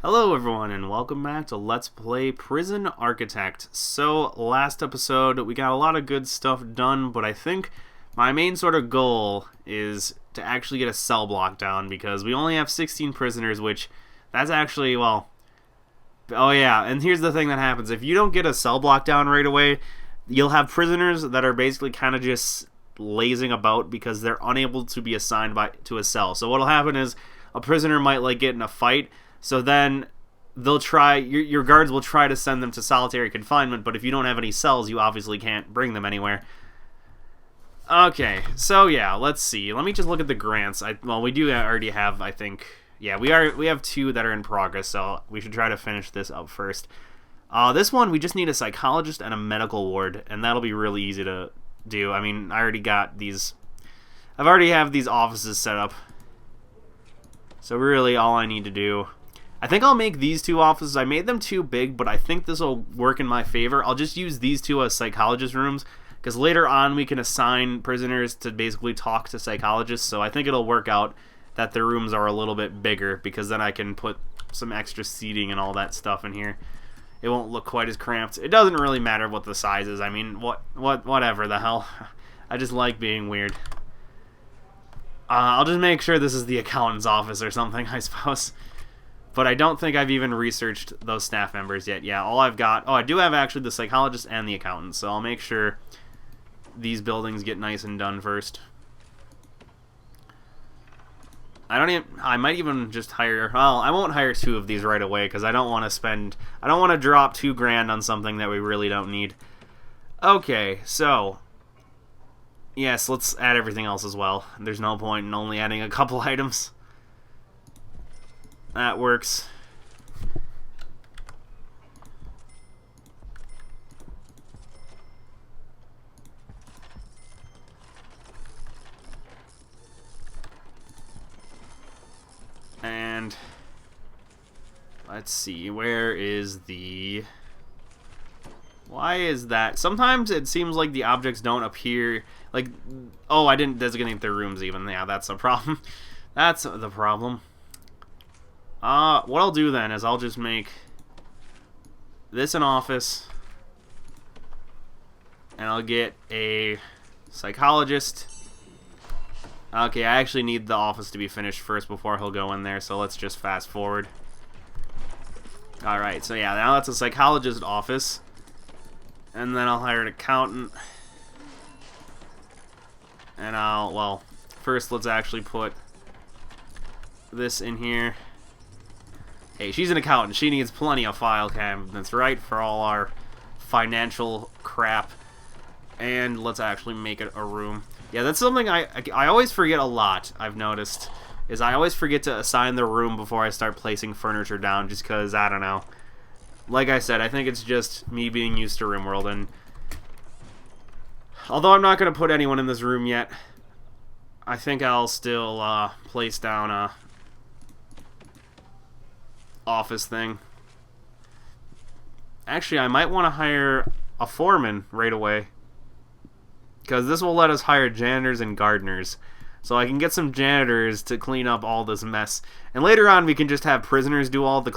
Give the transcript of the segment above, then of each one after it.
Hello everyone and welcome back to Let's Play Prison Architect. So last episode we got a lot of good stuff done, but I think my main sort of goal is to actually get a cell block down because we only have 16 prisoners, which that's actually, well, oh yeah, and here's the thing that happens. If you don't get a cell block down right away, you'll have prisoners that are basically kind of just lazing about because they're unable to be assigned to a cell. So what'll happen is a prisoner might get in a fight. So then they'll try, your guards will try to send them to solitary confinement, but if you don't have any cells, you obviously can't bring them anywhere. Okay, so yeah, let's see. Let me just look at the grants. We do already have, I think, yeah, we have 2 that are in progress, so we should try to finish this up first. This one, we just need a psychologist and a medical ward, and that'll be really easy to do. I mean, I already got these, I've already have these offices set up. So really all I need to do, I think I'll make these 2 offices. I made them too big, but I think this will work in my favor. I'll just use these 2 as psychologist rooms, because later on we can assign prisoners to basically talk to psychologists, so I think it'll work out that the rooms are a little bit bigger, because then I can put some extra seating and all that stuff in here. It won't look quite as cramped. It doesn't really matter what the size is. I mean, whatever the hell. I just like being weird. I'll just make sure this is the accountant's office or something, I suppose. But I don't think I've even researched those staff members yet. Yeah, all I've got... Oh, I do have actually the psychologist and the accountant, so I'll make sure these buildings get nice and done first. I might even just hire... Well, I won't hire 2 of these right away, because I don't want to spend... I don't want to drop $2,000 on something that we really don't need. Okay, so... Yes, let's add everything else as well. There's no point in only adding a couple items. That works. And let's see, where is the... Why is that? Sometimes it seems like the objects don't appear, like, oh, I didn't designate their rooms even. Yeah, that's a problem. That's the problem. What I'll do then is I'll just make this an office, and I'll get a psychologist. Okay, I actually need the office to be finished first before he'll go in there, so let's just fast forward. Alright, so yeah, now that's a psychologist office. And then I'll hire an accountant. And well, first let's actually put this in here. Hey, she's an accountant. She needs plenty of file cabinets, right, for all our financial crap. And let's actually make it a room. Yeah, that's something I always forget a lot, I've noticed, is I always forget to assign the room before I start placing furniture down, just because, I don't know. Like I said, I think it's just me being used to RimWorld, and although I'm not going to put anyone in this room yet, I think I'll still place down a office thing. Actually, I might want to hire a foreman right away, because this will let us hire janitors and gardeners, so I can get some janitors to clean up all this mess. And later on we can just have prisoners do all the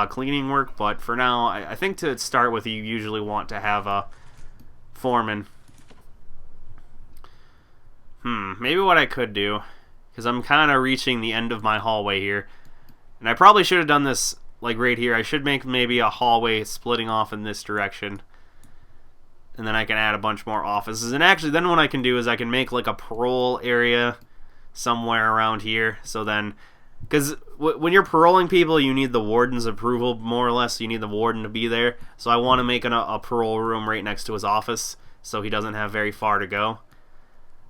cleaning work, but for now I think to start with you usually want to have a foreman. Maybe what I could do, because I'm kind of reaching the end of my hallway here, and I probably should have done this like right here. I should make maybe a hallway splitting off in this direction. And then I can add a bunch more offices. And actually, then what I can do is I can make like a parole area somewhere around here. So then, because when you're paroling people, you need the warden's approval, more or less. You need the warden to be there. So I want to make a parole room right next to his office, so he doesn't have very far to go.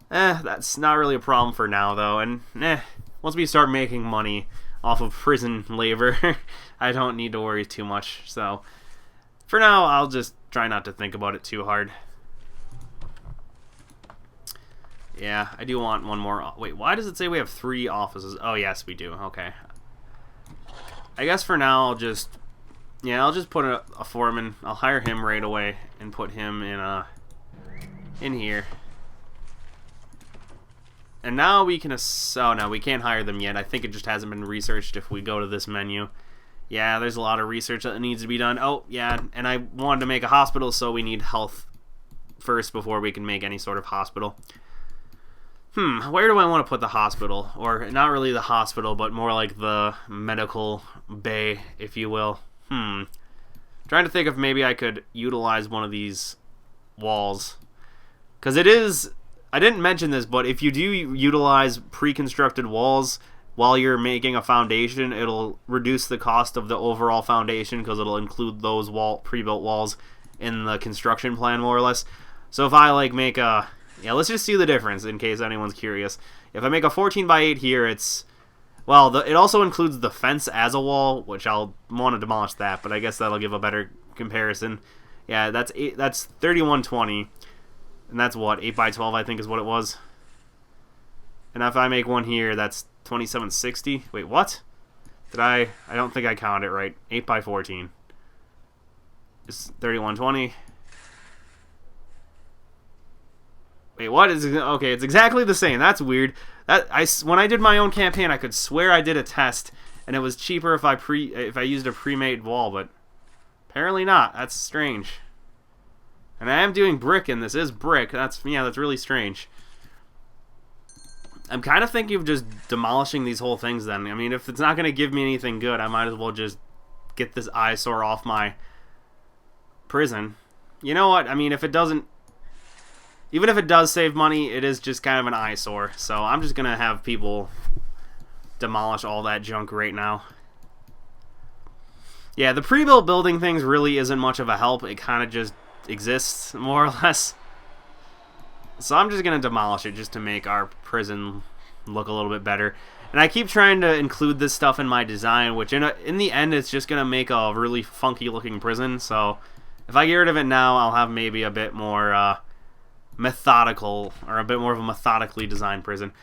That's not really a problem for now, though. And once we start making money off of prison labor, I don't need to worry too much. So for now, I'll just try not to think about it too hard. Yeah, I do want one more. Wait, why does it say we have 3 offices? Oh, yes, we do. Okay. I guess for now, I'll just put a foreman. I'll hire him right away and put him in here. And now we can, oh no, we can't hire them yet. I think it just hasn't been researched if we go to this menu. Yeah, there's a lot of research that needs to be done. Oh, yeah, and I wanted to make a hospital, so we need health first before we can make any sort of hospital. Where do I want to put the hospital? Or not really the hospital, but more like the medical bay, if you will. Trying to think if maybe I could utilize one of these walls. Because it is... I didn't mention this, but if you do utilize pre-constructed walls while you're making a foundation, it'll reduce the cost of the overall foundation because it'll include those pre-built walls in the construction plan, more or less. So if I like make a... Yeah, let's just see the difference in case anyone's curious. If I make a 14x8 here, it's... Well, it also includes the fence as a wall, which I'll want to demolish that, but I guess that'll give a better comparison. Yeah, that's 3120. And that's what, 8x12 I think is what it was. And if I make one here, that's 2760. Wait, what? I don't think I counted it right. 8x14. It's 3120. Wait, what is... Okay, it's exactly the same. That's weird. When I did my own campaign, I could swear I did a test, and it was cheaper if I used a pre-made wall, but apparently not. That's strange. And I am doing brick, and this is brick. That's really strange. I'm kind of thinking of just demolishing these whole things then. I mean, if it's not going to give me anything good, I might as well just get this eyesore off my prison. You know what? I mean, if it doesn't... Even if it does save money, it is just kind of an eyesore. So I'm just going to have people demolish all that junk right now. Yeah, the pre-built building things really isn't much of a help. It kind of just exists, more or less. So I'm just going to demolish it just to make our prison look a little bit better. And I keep trying to include this stuff in my design, which in the end it's just going to make a really funky looking prison. So if I get rid of it now, I'll have maybe a bit more methodical, or a bit more of a methodically designed prison.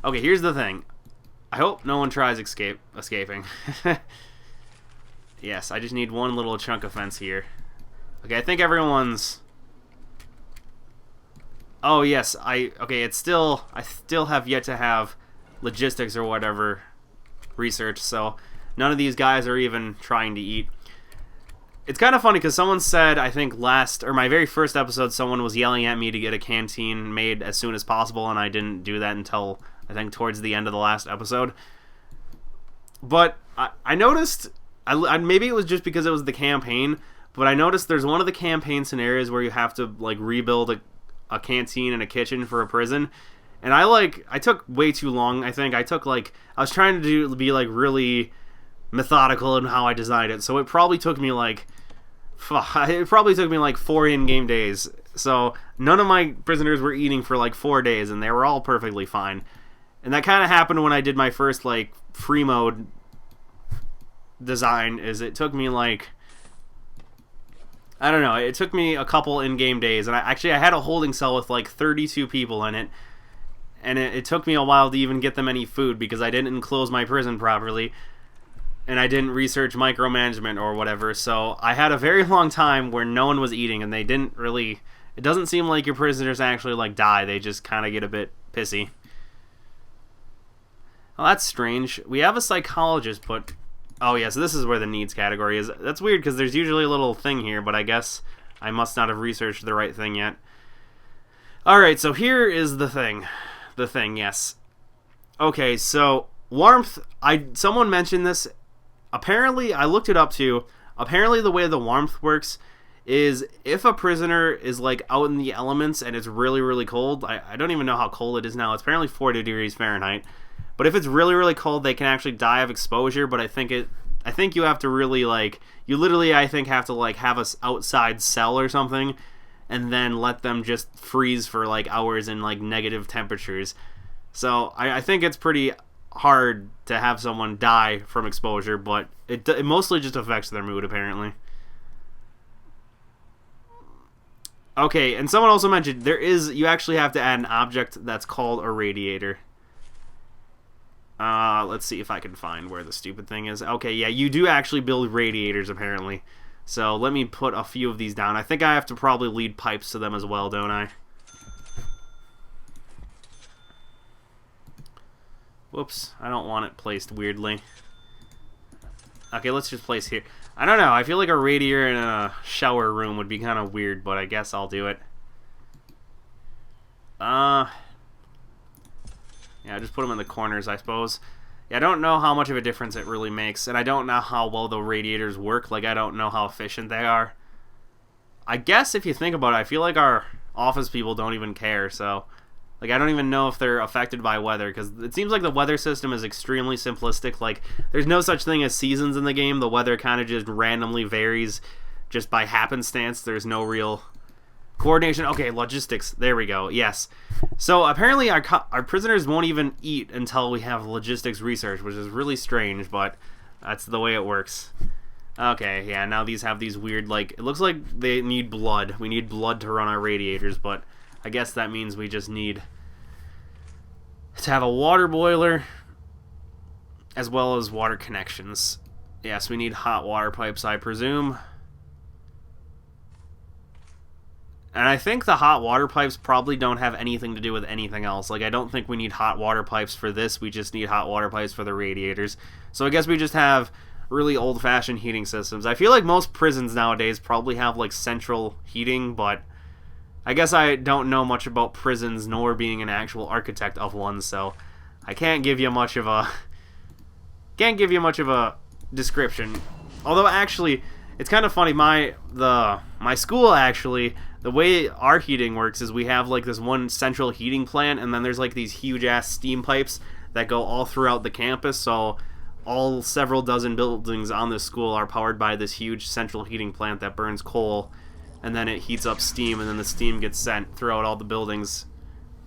Okay, here's the thing. I hope no one tries escaping. Yes, I just need one little chunk of fence here. Okay, I think everyone's... Oh, yes, okay, I still have yet to have logistics or whatever research, so none of these guys are even trying to eat. It's kind of funny because someone said, I think my very first episode, someone was yelling at me to get a canteen made as soon as possible, and I didn't do that until, I think, towards the end of the last episode. But I noticed, maybe it was just because it was the campaign, but I noticed there's one of the campaign scenarios where you have to, like, rebuild a canteen and a kitchen for a prison. And I took way too long, I think. I was trying to be, like, really methodical in how I designed it. So it probably took me, like, 4 in-game days. So none of my prisoners were eating for, like, 4 days, and they were all perfectly fine. And that kind of happened when I did my first, like, free mode design, is it took me, like... I don't know, it took me a couple in-game days, and I had a holding cell with like 32 people in it, and it took me a while to even get them any food because I didn't enclose my prison properly, and I didn't research micromanagement or whatever, so I had a very long time where no one was eating, and they didn't really... It doesn't seem like your prisoners actually like die, they just kind of get a bit pissy. Well, that's strange. We have a psychologist, but... Oh, yeah, so this is where the needs category is. That's weird, because there's usually a little thing here, but I guess I must not have researched the right thing yet. Alright, so here is the thing. The thing, yes. Okay, so warmth, someone mentioned this. Apparently, I looked it up too. Apparently, the way the warmth works is if a prisoner is, like, out in the elements and it's really, really cold. I don't even know how cold it is now. It's apparently 40 degrees Fahrenheit. But if it's really, really cold, they can actually die of exposure. But I think you have to really, like, you literally, I think, have to, like, have a outside cell or something, and then let them just freeze for, like, hours in, like, negative temperatures. So I think it's pretty hard to have someone die from exposure, but it mostly just affects their mood, apparently. Okay, and someone also mentioned you actually have to add an object that's called a radiator. Let's see if I can find where the stupid thing is. Okay, yeah, you do actually build radiators, apparently. So let me put a few of these down. I think I have to probably lead pipes to them as well, don't I? Whoops, I don't want it placed weirdly. Okay, let's just place here. I don't know. I feel like a radiator in a shower room would be kind of weird, but I guess I'll do it. Yeah, just put them in the corners, I suppose. Yeah, I don't know how much of a difference it really makes, and I don't know how well the radiators work. Like, I don't know how efficient they are. I guess if you think about it, I feel like our office people don't even care, so... Like, I don't even know if they're affected by weather, because it seems like the weather system is extremely simplistic. Like, there's no such thing as seasons in the game. The weather kind of just randomly varies just by happenstance. There's no real coordination. Okay, logistics. There we go. Yes. So, apparently our prisoners won't even eat until we have logistics research, which is really strange, but that's the way it works. Okay, yeah, now these have these weird, like, it looks like they need blood. We need blood to run our radiators, but... I guess that means we just need to have a water boiler as well as water connections. Yes, we need hot water pipes, I presume. And I think the hot water pipes probably don't have anything to do with anything else. Like, I don't think we need hot water pipes for this. We just need hot water pipes for the radiators. So I guess we just have really old-fashioned heating systems. I feel like most prisons nowadays probably have, like, central heating, but... I guess I don't know much about prisons, nor being an actual architect of one, so I can't give you much of a description. Although actually, it's kind of funny. My school actually, the way our heating works is we have like this one central heating plant, and then there's like these huge ass steam pipes that go all throughout the campus. So all several dozen buildings on this school are powered by this huge central heating plant that burns coal. And then it heats up steam, and then the steam gets sent throughout all the buildings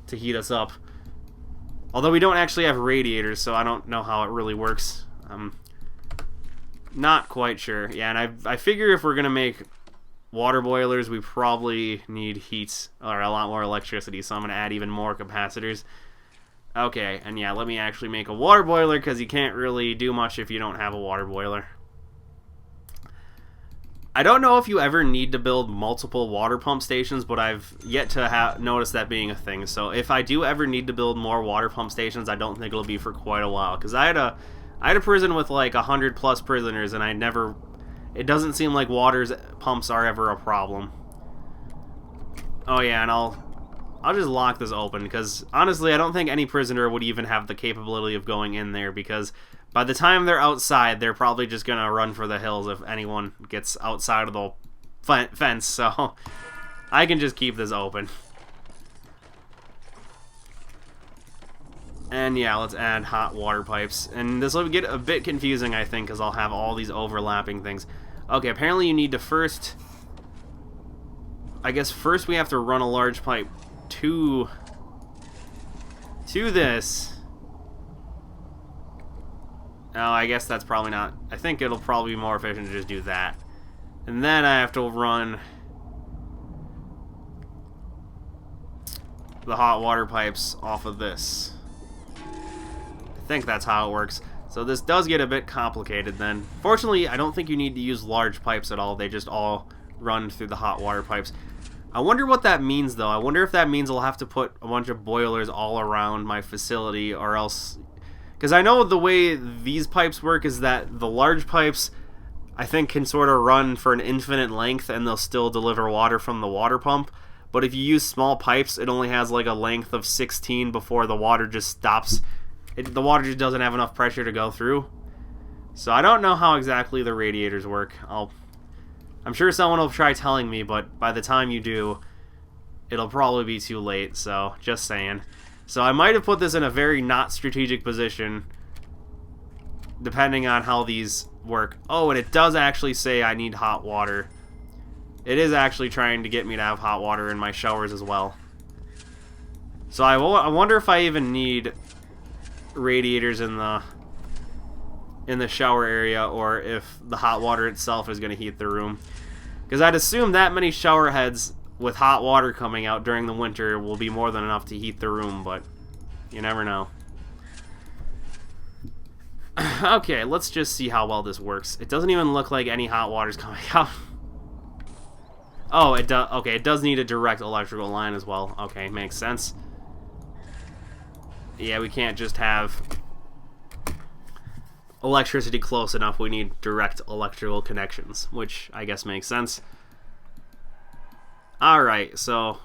to heat us up. Although we don't actually have radiators, so I don't know how it really works. I'm not quite sure. Yeah, and I figure if we're going to make water boilers, we probably need heat, or a lot more electricity, so I'm going to add even more capacitors. Okay, and yeah, let me actually make a water boiler, because you can't really do much if you don't have a water boiler. I don't know if you ever need to build multiple water pump stations, but I've yet to notice that being a thing. So if I do ever need to build more water pump stations, I don't think it'll be for quite a while. Because I had a prison with like 100+ prisoners, and it doesn't seem like water pumps are ever a problem. Oh yeah, and I'll just lock this open, because honestly, I don't think any prisoner would even have the capability of going in there, because by the time they're outside, they're probably just going to run for the hills if anyone gets outside of the fence, so I can just keep this open. And yeah, let's add hot water pipes. And this will get a bit confusing, I think, because I'll have all these overlapping things. Okay, apparently you need to first... I guess first we have to run a large pipe to this. Oh, I guess that's probably not... I think it'll probably be more efficient to just do that. And then I have to run the hot water pipes off of this. I think that's how it works. So this does get a bit complicated then. Fortunately, I don't think you need to use large pipes at all. They just all run through the hot water pipes. I wonder what that means, though. I wonder if that means I'll have to put a bunch of boilers all around my facility, or else... Because I know the way these pipes work is that the large pipes, I think, can sort of run for an infinite length, and they'll still deliver water from the water pump. But if you use small pipes, it only has like a length of 16 before the water just stops. The water just doesn't have enough pressure to go through. So I don't know how exactly the radiators work. I'm sure someone will try telling me, but by the time you do, it'll probably be too late, so just saying. So I might have put this in a very not strategic position, depending on how these work. Oh, and it does actually say I need hot water. It is actually trying to get me to have hot water in my showers as well. So I wonder if I even need radiators in the shower area, or if the hot water itself is going to heat the room. Because I'd assume that many shower heads with hot water coming out during the winter will be more than enough to heat the room, but you never know. Okay, let's just see how well this works. It doesn't even look like any hot water's coming out. Oh, it does. Okay, it does need a direct electrical line as well. Okay, makes sense. Yeah, we can't just have electricity close enough, we need direct electrical connections, which I guess makes sense. Alright, so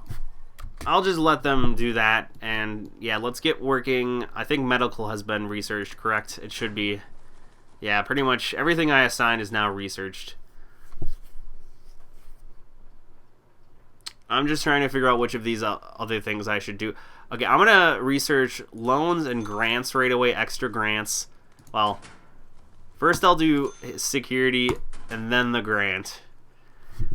I'll just let them do that, and yeah, let's get working. I think medical has been researched, correct? It should be. Yeah, pretty much everything I assigned is now researched. I'm just trying to figure out which of these other things I should do. Okay, I'm going to research loans and grants right away, extra grants. Well, first I'll do security and then the grant.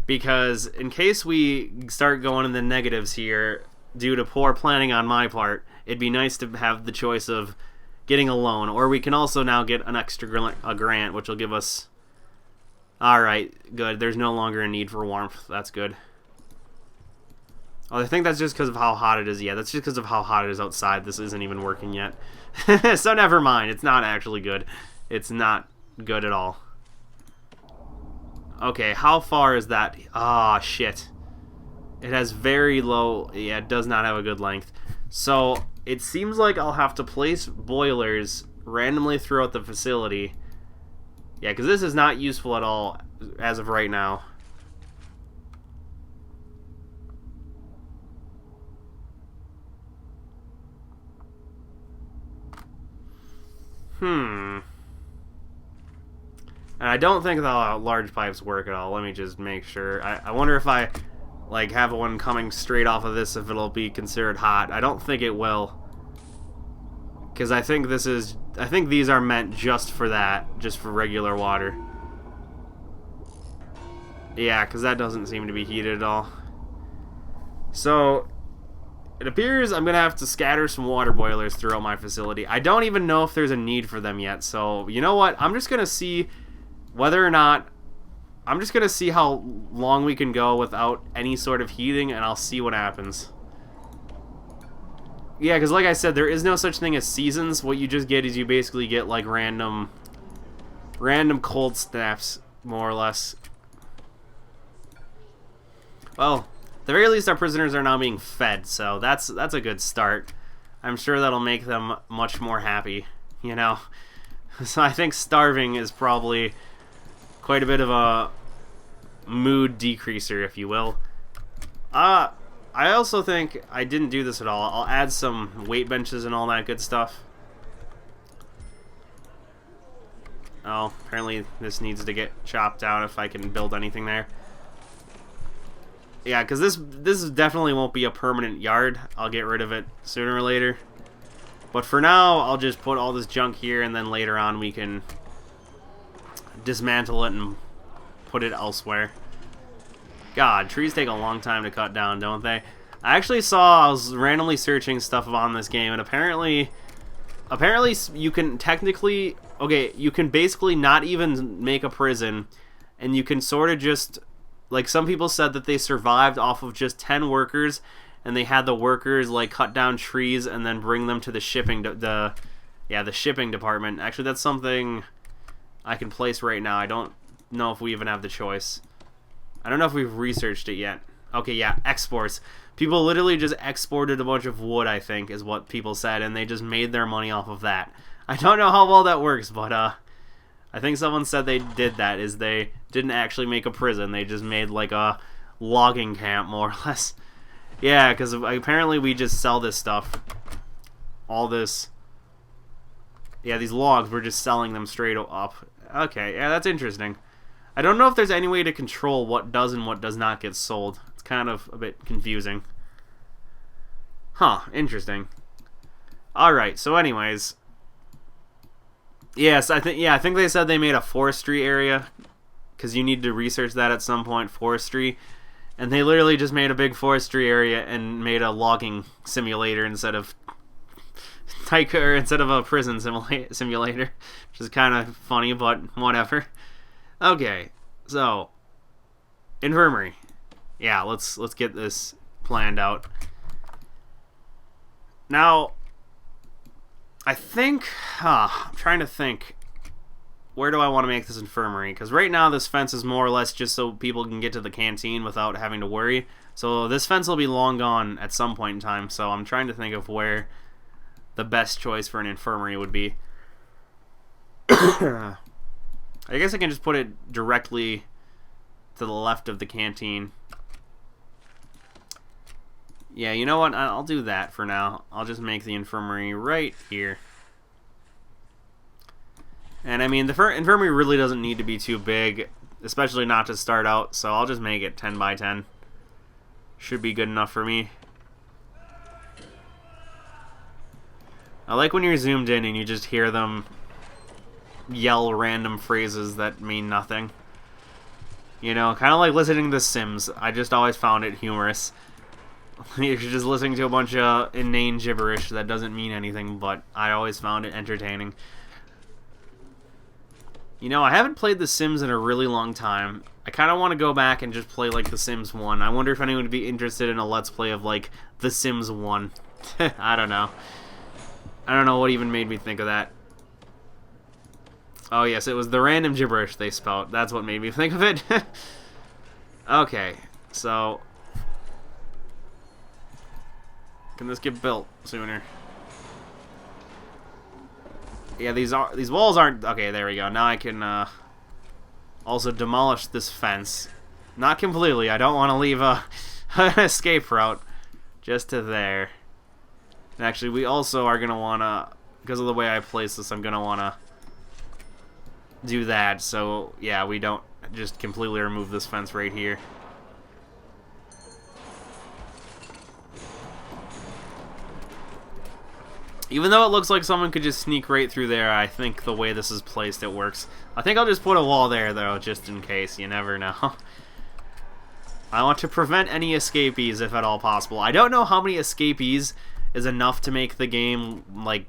Because in case we start going in the negatives here due to poor planning on my part, it'd be nice to have the choice of getting a loan. Or we can also now get an extra grant, which will give us... Alright, good. There's no longer a need for warmth. That's good. Oh, I think that's just because of how hot it is. Yeah, that's just because of how hot it is outside. This isn't even working yet. So never mind. It's not actually good. It's not good at all. Okay, how far is that? Ah, shit. It has very low... Yeah, it does not have a good length. So, it seems like I'll have to place boilers randomly throughout the facility. Yeah, because this is not useful at all as of right now. And I don't think the large pipes work at all. Let me just make sure. I wonder if I like have one coming straight off of this, if it'll be considered hot. I don't think it will. Because I think these are meant just for that. Just for regular water. Yeah, because that doesn't seem to be heated at all. So... it appears I'm going to have to scatter some water boilers throughout my facility. I don't even know if there's a need for them yet. So, you know what? I'm just going to see whether or not... I'm just going to see how long we can go without any sort of heating, and I'll see what happens. Yeah, because like I said, there is no such thing as seasons. What you just get is you basically get, like, random cold snaps, more or less. Well... at the very least, our prisoners are now being fed, so that's a good start. I'm sure that'll make them much more happy, you know? So I think starving is probably quite a bit of a mood decreaser, if you will. I also think I didn't do this at all. I'll add some weight benches and all that good stuff. Oh, apparently this needs to get chopped down if I can build anything there. Yeah, because this definitely won't be a permanent yard. I'll get rid of it sooner or later. But for now, I'll just put all this junk here, and then later on we can dismantle it and put it elsewhere. God, trees take a long time to cut down, don't they? I actually I was randomly searching stuff on this game, and apparently you can technically... okay, you can basically not even make a prison, and you can sort of just... like, some people said that they survived off of just 10 workers, and they had the workers, like, cut down trees and then bring them to the shipping, the shipping department. Actually, that's something I can place right now. I don't know if we even have the choice. I don't know if we've researched it yet. Okay, yeah, exports. People literally just exported a bunch of wood, I think, is what people said, and they just made their money off of that. I don't know how well that works, but, I think someone said they did that, is they didn't actually make a prison. They just made, like, a logging camp, more or less. Yeah, because apparently we just sell this stuff. All this. Yeah, these logs, we're just selling them straight up. Okay, yeah, that's interesting. I don't know if there's any way to control what does and what does not get sold. It's kind of a bit confusing. Huh, interesting. Alright, so anyways... yes, I think they said they made a forestry area, because you need to research that at some point, forestry, and they literally just made a big forestry area and made a logging simulator instead of a prison simulator, which is kind of funny, but whatever. Okay, so infirmary. Yeah, let's get this planned out. Now, I think, I'm trying to think, where do I want to make this infirmary? Because right now this fence is more or less just so people can get to the canteen without having to worry. So this fence will be long gone at some point in time, so I'm trying to think of where the best choice for an infirmary would be. I guess I can just put it directly to the left of the canteen. Yeah, you know what? I'll do that for now. I'll just make the infirmary right here. And I mean, the infirmary really doesn't need to be too big, especially not to start out, so I'll just make it 10 by 10. Should be good enough for me. I like when you're zoomed in and you just hear them yell random phrases that mean nothing. You know, kind of like listening to Sims. I just always found it humorous. You're just listening to a bunch of inane gibberish that doesn't mean anything, but I always found it entertaining. You know, I haven't played The Sims in a really long time. I kind of want to go back and just play, like, The Sims 1. I wonder if anyone would be interested in a Let's Play of, like, The Sims 1. I don't know. I don't know what even made me think of that. Oh, yes, it was the random gibberish they spout. That's what made me think of it. Okay, so... Can this get built sooner? Yeah, these walls aren't... Okay, there we go. Now I can also demolish this fence. Not completely. I don't want to leave an escape route just to there. And actually, we also are going to want to... Because of the way I place this, I'm going to want to do that. So, yeah, we don't just completely remove this fence right here. Even though it looks like someone could just sneak right through there, I think the way this is placed, it works. I think I'll just put a wall there, though, just in case. You never know. I want to prevent any escapees, if at all possible. I don't know how many escapees is enough to make the game, like,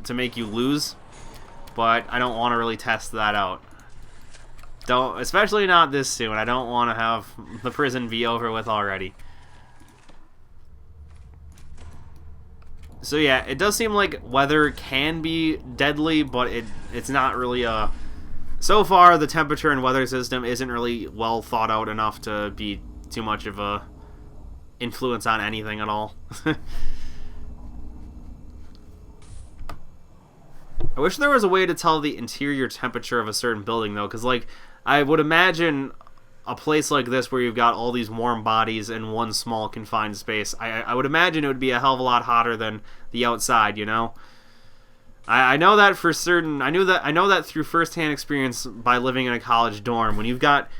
to make you lose. But I don't want to really test that out. Especially not this soon. I don't want to have the prison be over with already. So yeah, it does seem like weather can be deadly, but it's not really a... So far, the temperature and weather system isn't really well thought out enough to be too much of a influence on anything at all. I wish there was a way to tell the interior temperature of a certain building, though, because, like, I would imagine a place like this where you've got all these warm bodies in one small confined space, I would imagine it would be a hell of a lot hotter than the outside, you know? I know that for certain. I know that through firsthand experience by living in a college dorm. When you've got...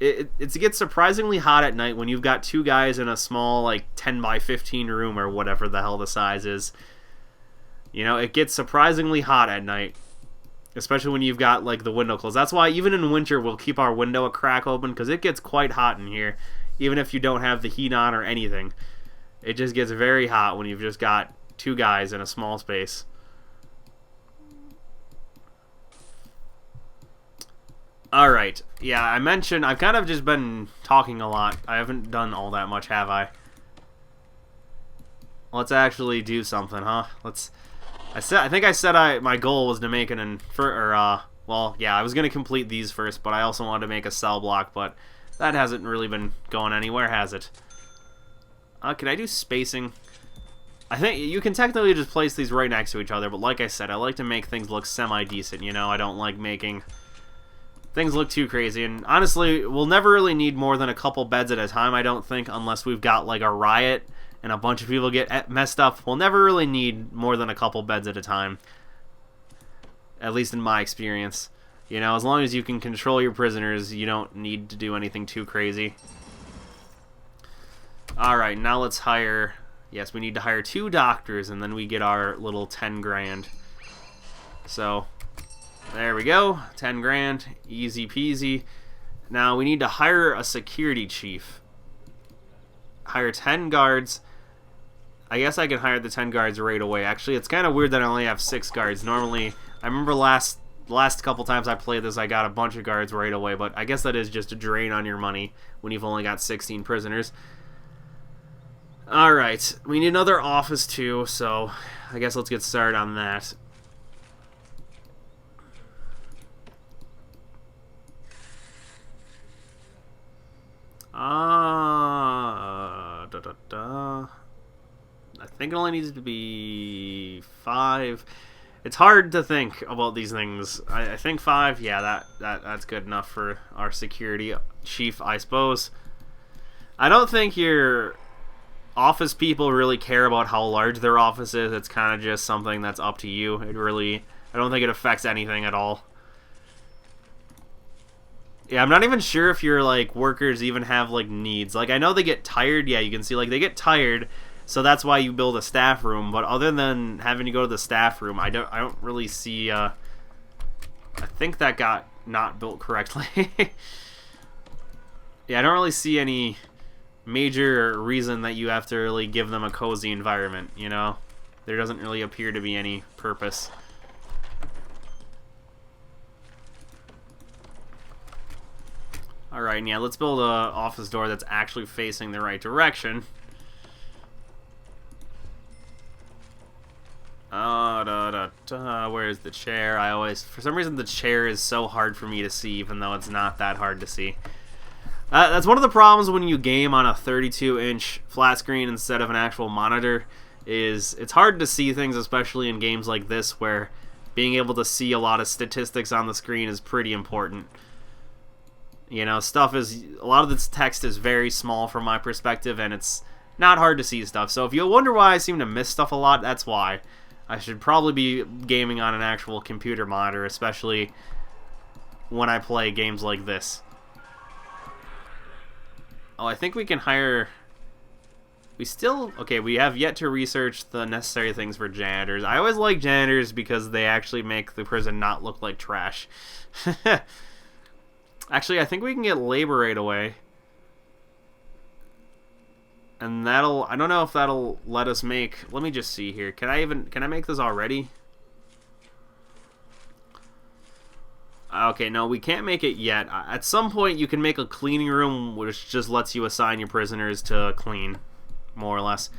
It gets surprisingly hot at night when you've got two guys in a small, like, 10 by 15 room or whatever the hell the size is. You know, it gets surprisingly hot at night. Especially when you've got, like, the window closed. That's why even in winter we'll keep our window a crack open, because it gets quite hot in here. Even if you don't have the heat on or anything. It just gets very hot when you've just got two guys in a small space. Alright. Yeah, I mentioned... I've kind of just been talking a lot. I haven't done all that much, have I? Let's actually do something, huh? Let's... I think I said my goal was to make well, yeah, I was gonna complete these first, but I also wanted to make a cell block, but that hasn't really been going anywhere, has it? Can I do spacing? I think you can technically just place these right next to each other, but like I said, I like to make things look semi-decent, you know? I don't like making things look too crazy, and honestly, we'll never really need more than a couple beds at a time, I don't think, unless we've got, like, a riot and a bunch of people get messed up. We'll never really need more than a couple beds at a time. At least in my experience. You know, as long as you can control your prisoners, you don't need to do anything too crazy. Alright, now let's hire... Yes, we need to hire 2 doctors, and then we get our little 10 grand. So, there we go. 10 grand. Easy peasy. Now, we need to hire a security chief. Hire 10 guards. I guess I can hire the 10 guards right away. Actually, it's kind of weird that I only have 6 guards. Normally, I remember last couple times I played this, I got a bunch of guards right away, but I guess that is just a drain on your money when you've only got 16 prisoners. Alright, we need another office too, so I guess let's get started on that. I think it only needs to be 5. It's hard to think about these things. I think 5, yeah, that's good enough for our security chief, I suppose. I don't think your office people really care about how large their office is. It's kind of just something that's up to you. I don't think it affects anything at all. Yeah, I'm not even sure if your, like, workers even have, like, needs. Like, I know they get tired. Yeah, you can see, like, they get tired. So that's why you build a staff room, but other than having to go to the staff room, I don't really see. I think that got not built correctly. Yeah, I don't really see any major reason that you have to really give them a cozy environment. You know, there doesn't really appear to be any purpose. All right, and yeah, let's build a office door that's actually facing the right direction. Where's the chair? For some reason, the chair is so hard for me to see, even though it's not that hard to see. That's one of the problems when you game on a 32-inch flat screen instead of an actual monitor, is it's hard to see things, especially in games like this, where being able to see a lot of statistics on the screen is pretty important. You know, a lot of this text is very small from my perspective, and it's not hard to see stuff. So if you wonder why I seem to miss stuff a lot, that's why. I should probably be gaming on an actual computer monitor, especially when I play games like this. Oh, I think we can hire... Okay, we have yet to research the necessary things for janitors. I always like janitors because they actually make the prison not look like trash. Actually, I think we can get labor right away. And I don't know if that'll let us make, let me just see here. Can I make this already? Okay, no, we can't make it yet. At some point, you can make a cleaning room, which just lets you assign your prisoners to clean, more or less.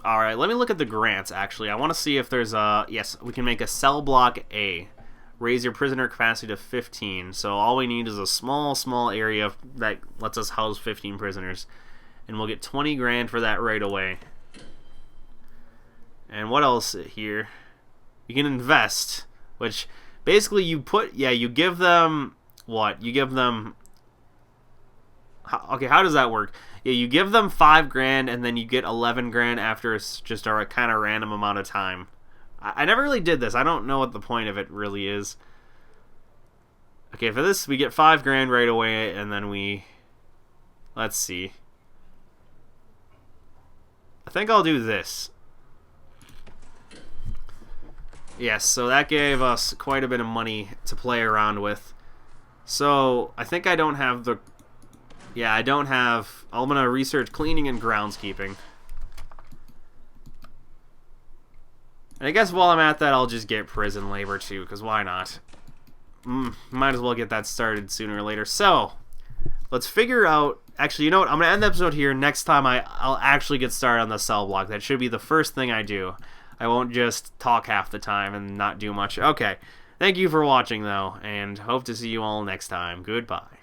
Alright, let me look at the grants, actually. I want to see if there's yes, we can make a cell block A. Raise your prisoner capacity to 15. So all we need is a small area that lets us house 15 prisoners. And we'll get 20 grand for that right away. And what else here? You can invest, which basically you give them what? You give them... Okay, how does that work? Yeah, you give them 5 grand and then you get 11 grand after just a kind of random amount of time. I never really did this. I don't know what the point of it really is. Okay, for this, we get 5 grand right away, and then let's see. I think I'll do this. Yes, so that gave us quite a bit of money to play around with. So, I think I don't have the... Yeah, I'm going to research cleaning and groundskeeping. And I guess while I'm at that, I'll just get prison labor too, because why not? Might as well get that started sooner or later. So, let's figure out... Actually, you know what? I'm going to end the episode here. Next time, I'll actually get started on the cell block. That should be the first thing I do. I won't just talk half the time and not do much. Okay. Thank you for watching, though, and hope to see you all next time. Goodbye.